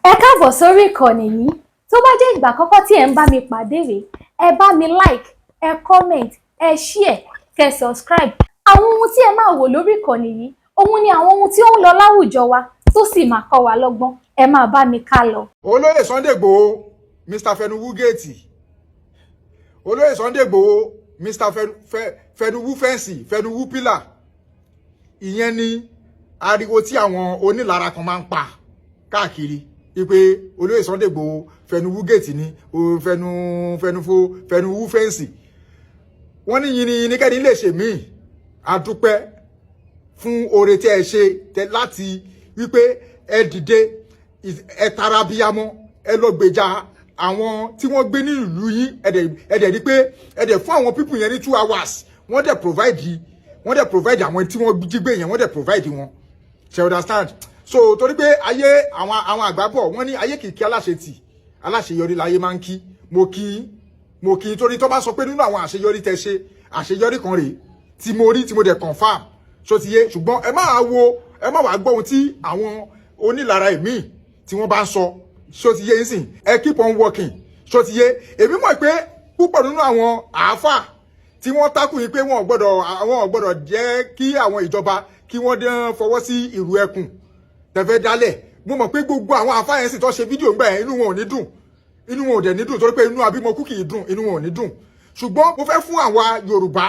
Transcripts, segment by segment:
Ẹ káàbọ̀ sórí ìkànnì yìí. Tó bá jẹ́ ìgbà àkọ́kọ́ tí ẹ ń bá mi pàdé rèé, ẹ bá mi like, ẹ comment, ẹ share, kẹ́ subscribe. Àwọn ohun tí ẹ máa wò lórí ìkànnì yìí, òun ni àwọn ohun tí ó ń lọ láwùjọ wa tó sì máa kọ́ wa lọ́gbọ́n. Ẹ máa bá mi ká lọ. Olóyè Sunday Igboho, Mr. Fenuwu Gate. Olóyè Sunday Igboho, Mr. Fenuwu Fẹ́ǹsì, Fenuwu Pillar. Ìyẹn ni ariwo tí àwọn onílara kan máa ń pa káàkiri. Ipe Olóyè Sunday Igboho, Fenuwu Gate ni, Fenuwu Fẹ́ǹsì. Wọ́n ní yìnyín kẹ́ni lè ṣe mí. A dúpẹ́ fún oore tí ẹ ṣe láti wípé ẹ dìde ẹ tara bíyamọ ẹ lọ gbèjà àwọn tí wọ́n gbé ní ìlú yín ẹ dẹ̀ rí pé ẹ dẹ̀ fún àwọn people yẹn ní 2 hours wọ́n dẹ̀ provide àwọn tí wọ́n jí gbé yẹn wọ́n dẹ̀ provide wọn. Ṣé understand? So torí pé ayé àwọn àgbà bọ̀ wọ́n ní ayé kìkì aláṣetì aláṣeyọrí láyé máa ń kí mo kí torí tó bá sọ pé nínú àwọn àṣeyọrí tẹ́ ṣe àṣeyọrí kan rèé tí mo rí tí mo dẹ̀ confirm so ti yé ṣùgbọ́n ẹ má wá gbọ́ ohun tí àwọn onílara ẹ̀mí tí wọ́n bá ń sọ so ti yé nsìn ẹ keep on working so ti yé èmi mọ̀ pé púpọ̀ nínú àwọn àáfà tí wọ́n tákù yìí pé wọn ò gbọ́dọ̀ jẹ́ kí àwọn ìjọba kí wọ́n dán fọwọ́ sí ìrù ẹkùn tẹ̀fẹ́ dálẹ̀ mo mọ̀ pé gbogbo àwọn àáfà yẹn sì tó ṣe fídíò ńgbà yẹn inú wọn ò ní dùn inú wọn ò dẹ̀ ní dùn torí pé inú abímọkú kì í dùn inú wọn ò ní dùn ṣùgbọ́n mo fẹ́ fún àwa Yorùbá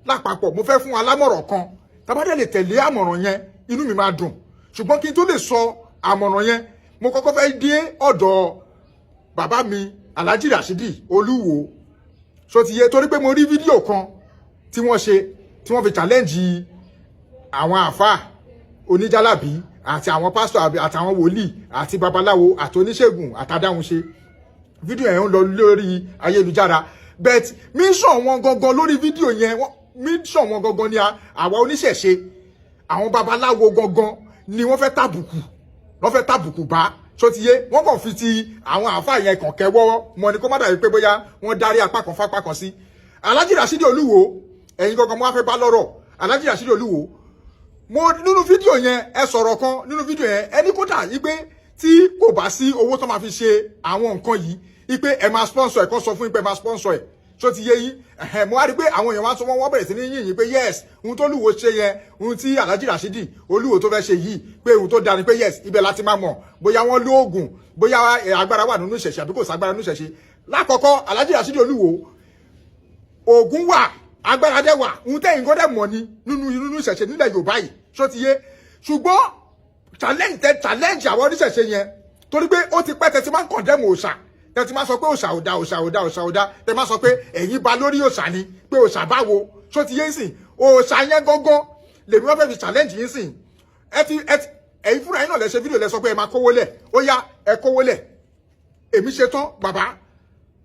lápapọ̀ mo fẹ́ fún alámọ̀ràn kan tàbádẹ́ lè tẹ̀lé àmọ̀ràn yẹn inú mi máa dùn ṣùgbọ́n kí n tó lè sọ àmọ̀ràn yẹn mo kọ́kọ́ fẹ́ dé ọ̀dọ̀ bàbá mi Alhaji Rashidi Olúwo so ti yé torí pé mo rí fídíò kan tí wọ́n ṣe tí wọ́n fi challenge àwọn àfáà oníjálàbí àti àwọn pásítọ̀ àtàwọn wòlíì àti babaláwo àti oníṣègùn àtàdáhunṣe fídíò yẹn ń lọ lórí ayélujára but mission wọn gangan lórí fídíò yẹn mission wọn gangan ni àwa oníṣẹ̀ṣe àwọn babaláwo gangan ni wọ́n fẹ́ tàbùkù bá so ti yé wọ́n kàn fi ti àwọn àáfàá yẹn kàn kẹwọ́ mọ́ ni kó má dàbí pé bóyá wọ́n darí apá kan fápá kan sí. Alhaji Rashidi Olúwo ẹ̀yin gangan mo wá fẹ́ bá lọ́rọ̀ Alhaji Rashidi Olúwo mo nínú fídíò yẹn ẹ sọ̀rọ̀ kan nínú fídíò yẹn ẹni kódà yí pé tí kò bá sí owó tó máa fi ṣe àwọn nǹkan yìí yí pé ẹ máa sponsor ẹ kàn sọ fún yín pé ẹ máa sponsor ẹ so ti yé yín mo wá rí pé àwọn èèyàn wá sọ wọ́n bẹ̀rẹ̀ sí ní yìn yín pé yes ohun tó Olúwo ṣe yẹn ohun tí Alhaji Rashidi Olúwo tó fẹ́ ṣe yìí pé ohun tó dáa ni pé yes ibẹ̀ láti máa mọ̀ bóyá wọ́n lo oògùn bóyá agbára wà nínú ìṣẹ̀ṣe àbí kò ságbára nínú ìṣẹ̀ṣe lákọ̀ọ́kọ́ Alhaji Rashidi Olúwo oògùn wà agbára dẹ̀ wà ohun tẹ́yìn kọ́ dẹ̀ mọ̀ ni nínú ìṣẹ̀ṣe nílẹ̀ Yorùbá yìí so ti yé ṣùgbọ́n challenge àwọn oníṣẹ̀ṣe yẹn torí pé ó ti pẹ́ tẹ́ ti máa ń condemn òòṣà tẹ́ ti máa sọ pé òòṣà ò dá tẹ́ máa sọ pé ẹ̀yin ba lórí òòṣà ni pé òòṣà báwo so ti yé sìn òòṣà yẹn gángan lèmi wọ́n fẹ́ fi challenge yín sìn ẹ̀yin fúnra yín náà lẹ ṣe fídíò lẹ sọ pé ẹ máa kówó lẹ̀ ó yá ẹ kówó lẹ̀ èmi ṣe tán bàbá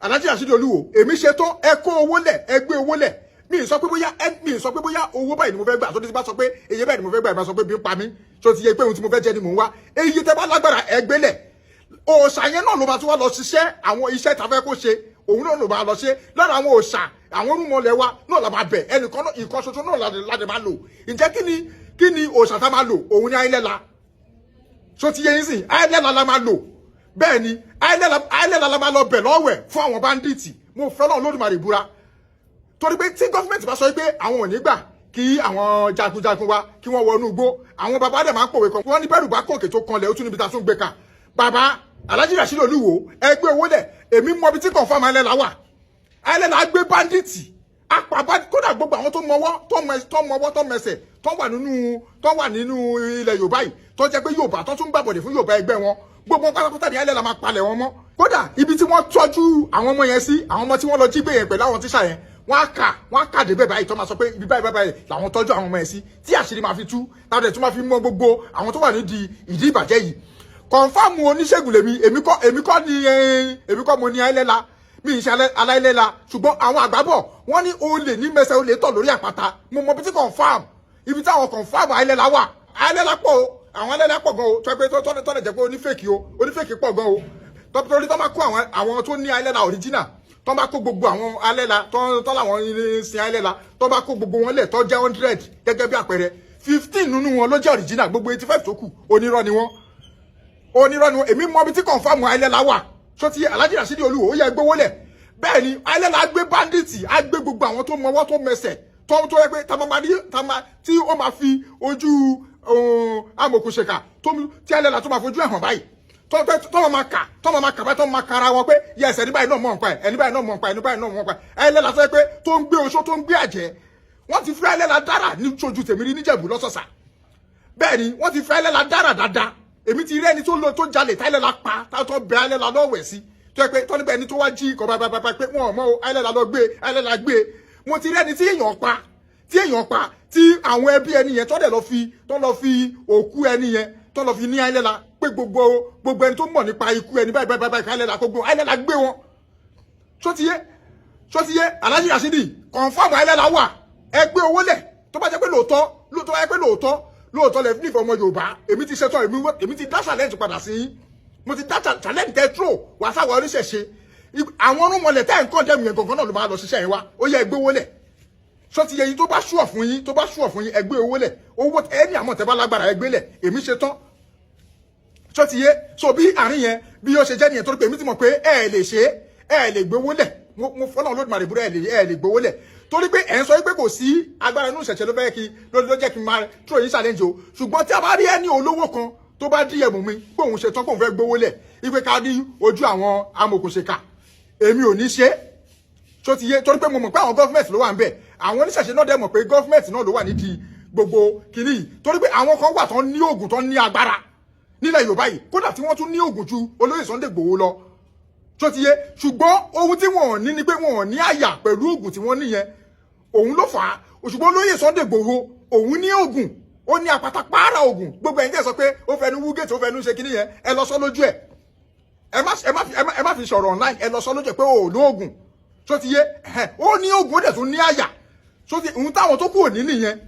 Alhaji Rashidi Olúwo èmi ṣe tán ẹ kó owó lẹ̀ ẹ gbé owó lẹ̀ mi sọ pé bóyá owó báyìí ni mo fẹ́ gbà tó ti bá sọ pé èyí báyìí ni mo fẹ́ gbà ẹ bá sọ pé bí ń pa mí tó ti yẹ pé ohun tí mo fẹ́ jẹ ni mò ń wá èyí tẹ́ bá lágbára ẹ gbélẹ̀ òòṣà yẹn náà ló bá tún wá lọ ṣiṣẹ́ àwọn iṣẹ́ tá fẹ́ kó ṣe òun náà ló bá lọ ṣe lára àwọn òòṣà àwọn rúmọlẹ̀ wa náà la máa bẹ̀ ẹnìkan náà ìkan ṣoṣo náà láti máa lò ǹjẹ́ kí ni òòṣà tá máa lò òun ní ayélujára tó ti yẹ yín sìn ayélujára la máa lò bẹ́ẹ̀ ni ayélujára la máa lọ bẹ̀ lọ́wẹ̀ fún àwọn báńdíìtì mo fẹ́ lọ́run Olódùmarè búra torí pé tí gọ́fìmẹ̀ntì bá sọ pé àwọn ò ní gbà kí àwọn jagunjagun wa kí wọ́n wọnú igbó àwọn bàbá dẹ̀ máa ń pòwe kan wọ́n ní bẹ́rù bá kòkè tó kanlẹ̀ ó tún níbi tá a tún gbé ka bàbá Alhaji Rashidi Olúwo ẹgbẹ́ owó lẹ̀ èmi mọ ibi tí confam ayẹlẹ́la wà ayẹlẹ́la gbé bandits apàbá kódà gbogbo àwọn tó mọwọ́ tó mẹsẹ̀ tó wà nínú ilẹ̀ Yorùbá yìí tó jẹ́ pé Yorùbá tó tún gbàbọ̀dẹ̀ fún Yorùbá ẹgbẹ́ wọn gbogbo pátápátá ní ayẹlẹ́la máa palẹ̀ wọn mọ́ kódà ibi tí wọ́n tọ́jú àwọn ọmọ yẹn sí àwọn ọmọ tí wọ́n lọ jí gbé yẹn pẹ̀lú àwọn tíṣà yẹn wọ́n á dé bẹ́ẹ̀ báyìí tó máa sọ pé ibi báyìí làwọn tọ́jú àwọn ọmọ ẹ̀ sí tí àṣírí máa fi tú tàbí tó máa fi mọ gbogbo àwọn tó wà nídìí ìdí ìbàjẹ́ yìí kọ̀ǹfàmù oníṣègùn lèmi èmi kọ́ mo ní ayélujára mi ìṣe aláìlẹ́la ṣùgbọ́n àwọn àgbàbọ̀ wọ́n ní olè ní mẹsẹ̀ olè tọ̀ lórí àpáta mo mọ bí tí kọ̀ǹfàmù ibi táwọn kọ̀ǹfàmù ayélujára wà ayélujára pọ̀ o àwọn ayélujára pọ̀ gan o tó ẹgbẹ́ tọ́lẹ̀ jẹ́ pé onífèkì pọ̀ gan o torí tó máa kó àwọn tó ní ayélujára original tó bá kó gbogbo àwọn alẹ́la tó láwọn sin alẹ́la tó bá kó gbogbo wọn lẹ̀ tó jẹ́ 100 gẹ́gẹ́ bí àpẹẹrẹ 15 nínú wọn ló jẹ́ original gbogbo 85 tó kù onírọ́ ni wọ́n onírọ́ ni èmi mọ ibi tí confam Ayéléla wà so ti Alhaji Rasheed Olúwo ó yẹ gbówó lẹ̀ bẹ́ẹ̀ ni Ayéléla gbé bandits á gbé gbogbo àwọn tó mọwọ́ tó mẹsẹ̀ tó yẹ pé tí ó máa fi ojú amòkùnṣèkà tí Ayéléla tó máa fojú ẹ̀ hàn báyìí tó máa kà báyìí tó máa kara wọn pé yes ẹni báyìí náà mọ̀ nípa ẹ̀ ẹni báyìí náà mọ̀ nípa ẹ̀ ẹni báyìí náà mọ̀ nípa ẹ̀ Ayéléla tó yẹ pé tó ń gbé oṣó tó ń gbé àjẹ́ wọ́n ti fẹ́ Ayéléla dára ní ojú tèmi rí níjẹ̀bú lọ́sọ̀sà bẹ́ẹ̀ ni wọ́n ti fẹ́ Ayéléla dára dáadáa èmi ti rí ẹni tó jalè tí Ayéléla pa tó bẹ Ayéléla lọ́wẹ̀ sí tó yẹ pé tó níbẹ̀ ẹni tó wá jí ikọ̀ bàbá pé wọn ò mọ Ayéléla lọ gbé Ayéléla gbé mo ti rí ẹni tí èèyàn pa tí àwọn ẹbí ẹni yẹn tó lọ fi òkú ẹni yẹn tó lọ fi ní Ayéléla pé gbogbo ẹni tó mọ̀ nípa ikú ẹni báyìí Ayéléla gbogbo Ayéléla gbé wọn tó ti yé Alhaji Rasheed confam Ayéléla wà ẹ gbé owó lẹ̀ tó bá jẹ́ pé lóòótọ́ lẹ ní ìfọmọ Yorùbá èmi ti ṣetán èmi ti dá challenge padà sí yín mo ti dá challenge tẹ́tró wà sáwọn oníṣẹ̀ṣe àwọn ọ̀rúnmọlẹ̀ tẹ́ nǹkan jẹ́ mìíràn gangan náà ló máa lọ ṣiṣẹ́ yẹn wá ó yẹ ẹgbẹ́ owó lẹ̀ sọ ti yẹ yín tó bá ṣùọ̀ fún yín ẹgbẹ́ owó lẹ̀ owó ẹni àmọ́ tẹ́ bá lágbára ẹgbẹ́ lẹ̀ èmi ṣetán sọ ti yé so bí àárín yẹn bí ó ṣe jẹ́ nìyẹn torí pé èmi ti mọ̀ pé ẹ lè gbé owó lẹ̀ mo fọ́nà Olódùmarè búrẹ́ ẹ lè gbé owó lẹ̀ torí pé ẹ̀ ń sọ pé kò sí agbára inú ìṣẹ̀ṣẹ̀ ló jẹ́ kí n máa tó yín challenge o ṣùgbọ́n tí a bá rí ẹni olówó kan tó bá díẹ̀ mú mi pé òun ṣe tán kóun fẹ́ gbówó lẹ̀ ipe ká rí ojú àwọn amòkùnṣèkà èmi ò ní ṣe tó ti yé torí pé mo mọ̀ pé àwọn gọ́fìmẹ̀tì ló wà ń bẹ̀ àwọn oníṣẹ̀ṣẹ̀ náà dẹ̀ mọ̀ pé gọ́fìmẹ̀tì náà ló wà nídìí gbogbo kìíní yìí torí pé àwọn kan wà tán ní oògùn tán ní agbára nílẹ̀ Yorùbá yìí kódà tí wọ́n tún ní oògùn ju olóyè Sunday Igboho lọ tó ti yé ṣùgbọ́n ohun tí wọ́n ní ni pé wọ́n ní àyà pẹ̀lú oògùn tí wọ́n níyẹn òun ló fà á òṣùgbọ́n olóyè Sunday Igboho òun ní oògùn ó ní apata pààrà oògùn gbogbo ẹ̀yin tẹ́ sọ pé ó fẹnu wú gèètì ó fẹnu ṣe kíní yẹn ẹ lọ sọ lójú ẹ̀ ẹ má fi sọ̀rọ̀ online ẹ lọ sọ lójú ẹ̀ pé ó lóògùn tó ti yé ó ní oògùn ó dẹ̀ tún ní àyà tó ti òun táwọn tó kù ò ní nìyẹn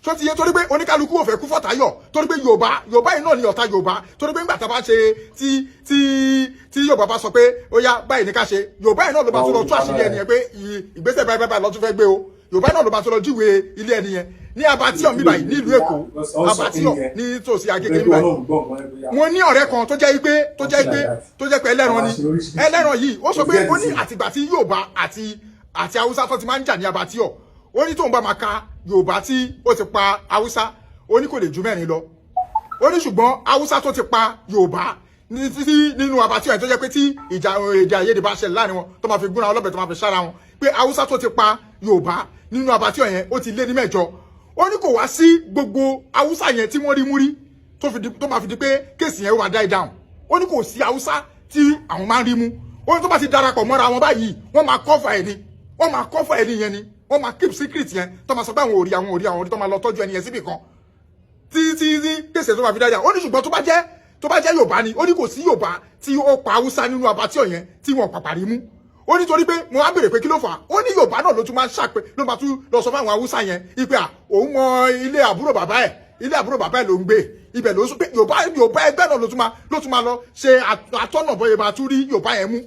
tó ti yé torí pé oníkálukú ò fẹ́ kú fọ́tayọ̀ torí pé Yorùbá yìí náà ni ọ̀tá Yorùbá torí pé ńgbà tá a bá ṣe tí Yorùbá bá sọ pé ó yá báyìí ní ká ṣe Yorùbá yìí náà ló bá tún lọ tú àṣírí ẹni yẹn pé ìgbésẹ̀ báyìí lọ tún fẹ́ gbé o Yorùbá náà ló bá tún lọ júwe ilé ẹni yẹn ní Abattoir mi báyìí nílùú Èkó Abattoir ní tòsí Agége mi báyìí mo ní ọ̀rẹ́ kan tó jẹ́ pé ẹlẹ́ran yìí ó sọ pé ó ní àtìgbà tí Yorùbá àti Haúsá tó ti máa ń jà ní Abattoir ó ní tóun bá máa ka Yorùbá tí ó ti pa Haúsá ó ní kò lè ju 4 lọ ó ní ṣùgbọ́n Haúsá tó ti pa Yorùbá nínú Abattoir tó jẹ́ pé tí ìjà àyèdè bá ṣẹlẹ̀ láàrin wọn tó máa fi gúnra ọlọ́bẹ̀ tó máa fi sára wọn pé Haúsá tó ti pa Yorùbá nínú Abattoir yẹn ó ti lé ní 8 ó ní kò wá sí gbogbo Haúsá yẹn tí wọ́n rí mú rí tó máa fi di pé kéèsì yẹn ó máa die down ó ní kò sí Haúsá tí àwọn máa ń rí mú ó ní tó bá ti darapọ̀ mọ́ra wọn báyìí wọ́n máa cover ẹni yẹn ni wọ́n máa keep secret yẹn tó máa sọ pé àwọn òrí tó máa lọ tọ́jú ẹni yẹn síbì kan tí kéèsì tó máa fi die down ó ní ṣùgbọ́n tó bá jẹ́ Yorùbá ni ó ní kò sí Yorùbá tí ó pa Haúsá nínú Abattoir yẹn tí wọ́n pàpàrí mú ó ní torí pé mo wá béèrè pé kí ló fà á ó ní Yorùbá náà ló tún máa ṣàpè ló máa tún lọ sọ fún àwọn Haúsá yẹn ipe òun mọ ilé àbúrò bàbá ẹ̀ ló ń gbé ibẹ̀ ló ń sọ pé Yorùbá ẹgbẹ́ náà ló tún máa lọ ṣe àtọ́nà bóyá máa tún rí Yorùbá yẹn mú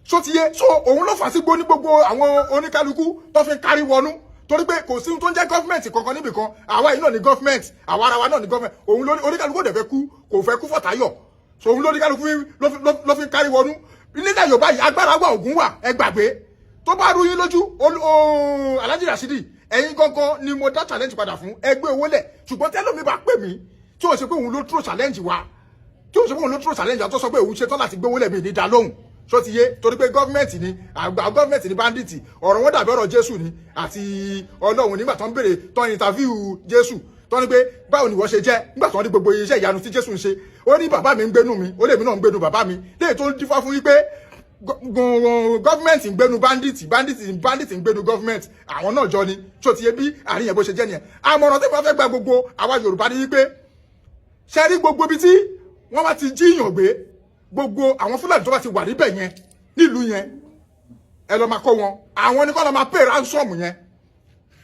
so ti yé so òun ló fà sí gbó ní gbogbo àwọn oníkálukú tó fi kárí wọnú torí pé kò sí ohun tó ń jẹ́ gọ́fìmẹ̀ntì kankan níbì kan àwa yìí náà ní gọ́fìmẹ̀ntì àwa ara wa náà ní gọ́fìmẹ̀ntì òun oníkálukú kò fẹ́ kú fọ̀tayọ̀ so òun lóníkálukú ló fi kárí wọnú nílẹ̀ Yorùbá yìí agbára wà ògùn wà ẹ gbàgbé tó bá rú yín lójú Alhaji Rasheed ẹ̀yin gangan ni mo dá challenge padà fún ẹgbẹ́ owó lẹ̀ ṣùgbọ́n tẹ́lómi bá pè mí tí ó ṣe pé òun ló tró challenge wa tó sọ pé òun ṣe tán láti gbé owó lẹ̀ mi ní dá lóhùn so ti yé torí pé gọ́ọ̀mẹ̀ntì ni gọ́ọ̀mẹ̀ntì ni bandits ọ̀rọ̀ wọn dàbí ọ̀rọ̀ Jésù ni àti Ọlọ́run nígbà tó ń béèrè tó ń interview Jésù tó ní pé báwo ni wọ́n ṣe jẹ́ nígbà tó ń rí gbogbo iṣẹ́ ìyanu tí Jésù ń ṣe ó ní bàbá mi ń gbénu mi ó lè mi náà ń gbénu bàbá mi léè tó ń dífá fún wípé gọ́ọ̀mẹ̀ntì ń gbénu bandits ń gbénu gọ́ọ̀mẹ̀ntì àwọn náà jọ ni so ti yé bí àárín yẹn bó ṣe jẹ́ nìyẹn àmọ̀ràn tí wọ́n fẹ́ gba gbogbo àwa Yorùbá ni wípé ṣe rí gbogbo ibi tí wọ́n bá ti jíyàn gbé gbogbo àwọn Fúlàní tó bá ti wà níbẹ̀ yẹn nílùú yẹn ẹ lọ máa kó wọn àwọn ní kọ́ lọ máa pay ransom yẹn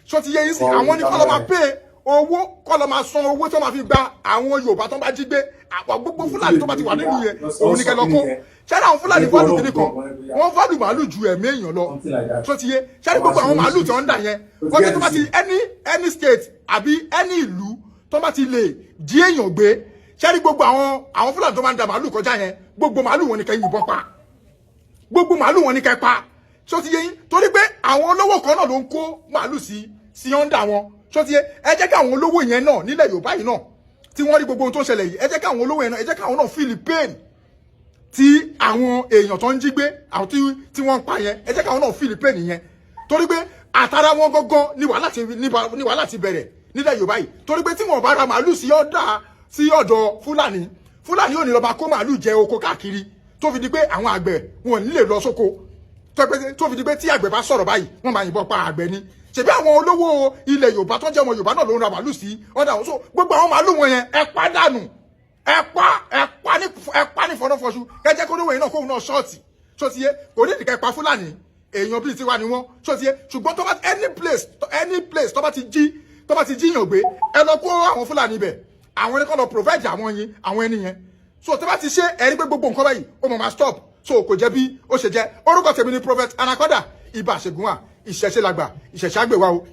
so ti yé yín sí àwọn ní kọ́ lọ máa pay owó kọ́ lọ máa san owó tó máa fi gba àwọn Yorùbá tó bá jí gbé àpò gbogbo Fúlàní tó bá ti wà nílùú yẹn òun ní kẹ́ lọ kó ṣẹ́ni àwọn Fúlàní fọ́ọ̀lù kìíní kan wọ́n fọ́ọ̀lù màálù ju ẹ̀mí èèyàn lọ so ti yé ṣẹ́ni gbogbo àwọn màálù tó ń dà yẹn wọ́n tó bá ti any state àbí any ìlú tó bá ti lè jí èèyàn gbé ṣé rí gbogbo àwọn Fúlàní tó máa ń da màálù kọjá yẹn gbogbo màálù wọn ni kẹ́ yìnbọn pa gbogbo màálù wọn ni kẹ́ pa ṣó ti yé yín torí pé àwọn olówó kan náà ló ń kó màálù sí ọ̀ndà wọn ṣó ti yé ẹ jẹ́ kí àwọn olówó yẹn náà nílẹ̀ Yorùbá yìí náà tí wọ́n rí gbogbo ohun tó ń ṣẹlẹ̀ yìí ẹ jẹ́ kí àwọn olówó yẹn náà ẹ jẹ́ kí àwọn náà feel pain tí àwọn èèyàn tó ń jí gbé àwọn tí wọ́n ń pa yẹn ẹ jẹ́ kí àwọn náà feel pain yẹn torí pé àtàrà wọn gangan ni wàhálà ti bẹ̀rẹ̀ nílẹ̀ Yorùbá yìí torí pé tí wọ́n bá ra màálù sí ọ̀dọ̀ Fúlàní ò ní lọ bá kó màálù jẹ oko káàkiri tó fi di pé àwọn àgbẹ̀ wọn ò ní lè lọ sóko tó fi di pé tí àgbẹ̀ bá sọ̀rọ̀ báyìí wọ́n máa yìnbọn pa àgbẹ̀ ni ṣebí àwọn olówó ilẹ̀ Yorùbá tó jẹ́ ọmọ Yorùbá náà ló ń ra màálù sí ọ̀dà àwọn so gbogbo àwọn màálù wọn yẹn ẹ pa dànù ẹ pa ní fọnàfọṣù ẹ jẹ́ kó níwèé yẹn náà kóhun náà ṣọ́ọ̀tì ṣó ti yé kò ní ìdíkẹ́ pa Fúlàní èèyàn bíi tiwa ni wọ́n ṣó ti yé ṣùgbọ́n tó bá any place tó bá ti jíyàn gbé ẹ lọ kó àwọn Fúlàní bẹ̀ àwọn ẹni kan lọ provide àwọn ẹni yẹn so tó bá ti ṣe ẹni pé gbogbo nǹkan báyìí ó mọ̀ máa stop so kò jẹ́ bí ó ṣe jẹ́ orúkọ tèmi ni Prophet Anaconda ibà ṣègùn wa ìṣẹ̀ṣe làgbà ìṣẹ̀ṣe àgbèwà o.